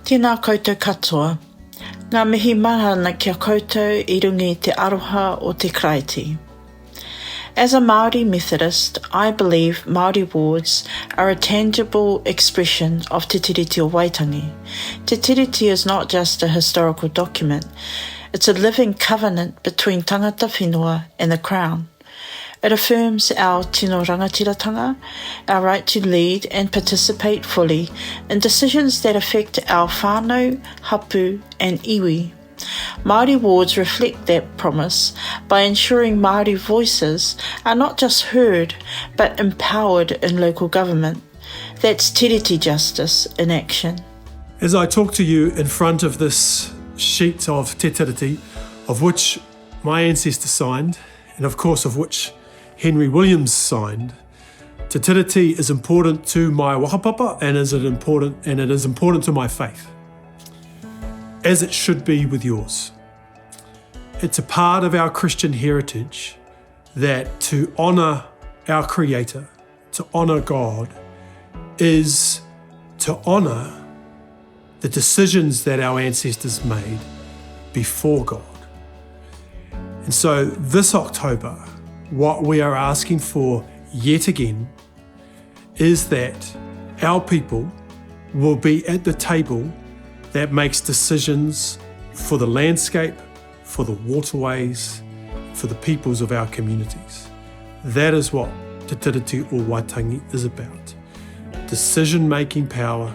Tēnā koutou katoa. Ngā mihi mahana kia koutou I rungi te aroha o te Tiriti. As a Māori Methodist, I believe Māori wards are a tangible expression of Te Tiriti of Waitangi. Te Tiriti is not just a historical document, it's a living covenant between Tangata Whenua and the Crown. It affirms our tino rangatiratanga, our right to lead and participate fully in decisions that affect our whānau, hapu and iwi. Māori wards reflect that promise by ensuring Māori voices are not just heard but empowered in local government. That's tiriti justice in action. As I talk to you in front of this sheet of Te Tiriti, of which my ancestor signed, and of course of which Henry Williams signed, Te Tiriti is important to my whakapapa and it is important to my faith, as it should be with yours. It's a part of our Christian heritage that to honour our Creator, to honour God, is to honour the decisions that our ancestors made before God. And so this October, what we are asking for yet again is that our people will be at the table that makes decisions for the landscape, for the waterways, for the peoples of our communities. That is what Te Tiriti o Waitangi is about. Decision-making power,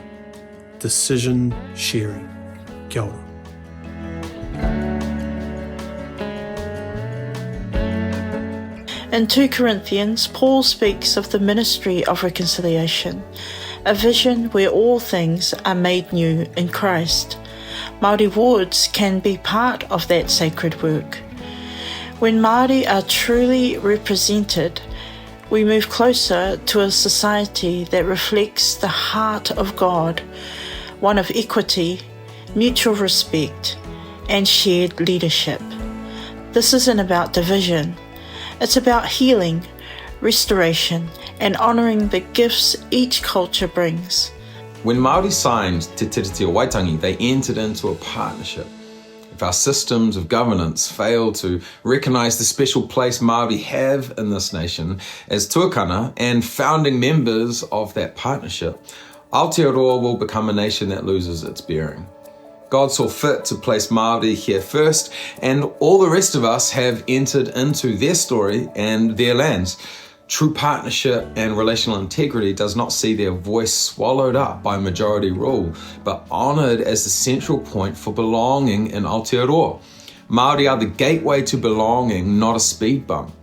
decision sharing. Kia ora. In 2 Corinthians, Paul speaks of the ministry of reconciliation, a vision where all things are made new in Christ. Māori wards can be part of that sacred work. When Māori are truly represented, we move closer to a society that reflects the heart of God, one of equity, mutual respect, and shared leadership. This isn't about division. It's about healing, restoration, and honouring the gifts each culture brings. When Māori signed Te Tiriti o Waitangi, they entered into a partnership. If our systems of governance fail to recognise the special place Māori have in this nation as tuakana and founding members of that partnership, Aotearoa will become a nation that loses its bearing. God saw fit to place Māori here first, and all the rest of us have entered into their story and their lands. True partnership and relational integrity does not see their voice swallowed up by majority rule, but honoured as the central point for belonging in Aotearoa. Māori are the gateway to belonging, not a speed bump.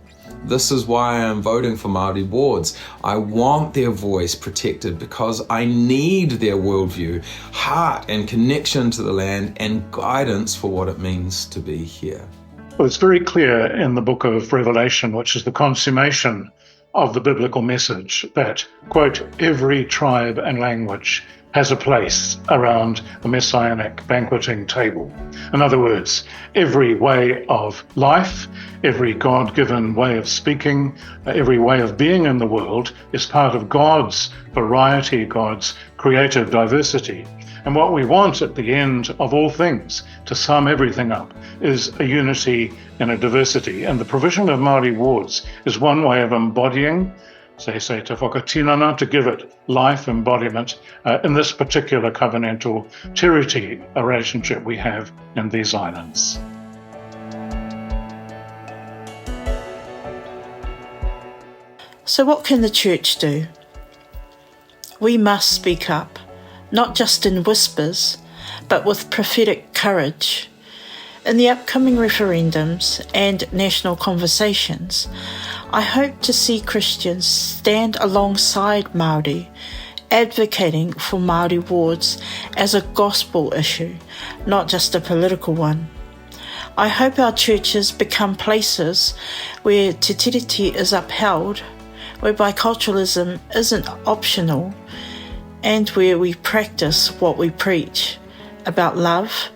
This is why I am voting for Māori wards. I want their voice protected because I need their worldview, heart and connection to the land and guidance for what it means to be here. Well, it's very clear in the book of Revelation, which is the consummation of the biblical message, that, quote, every tribe and language has a place around the messianic banqueting table. In other words, every way of life, every God-given way of speaking, every way of being in the world is part of God's variety, God's creative diversity. And what we want at the end of all things, to sum everything up, is a unity and a diversity. And the provision of Māori wards is one way of embodying, say te whakatinana, to give it life embodiment in this particular covenantal tiriti relationship we have in these islands. So what can the church do? We must speak up, not just in whispers, but with prophetic courage. In the upcoming referendums and national conversations, I hope to see Christians stand alongside Māori, advocating for Māori wards as a gospel issue, not just a political one. I hope our churches become places where Te Tiriti is upheld, where biculturalism isn't optional, and where we practice what we preach about love,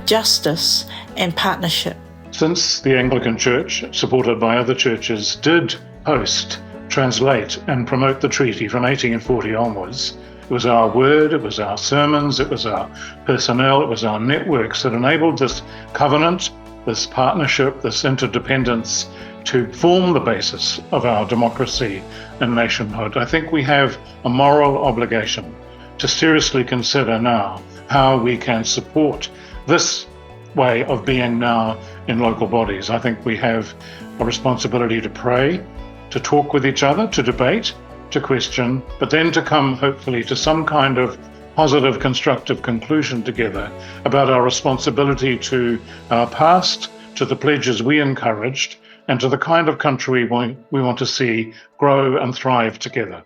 justice, and partnership. Since the Anglican Church, supported by other churches, did post, translate and promote the treaty from 1840 onwards, was our word, it was our sermons, it was our personnel, it was our networks that enabled this covenant, this partnership, this interdependence to form the basis of our democracy and nationhood. I think we have a moral obligation to seriously consider now how we can support this way of being now in local bodies. I think we have a responsibility to pray, to talk with each other, to debate, to question, but then to come hopefully to some kind of positive, constructive conclusion together about our responsibility to our past, to the pledges we encouraged, and to the kind of country we want to see grow and thrive together.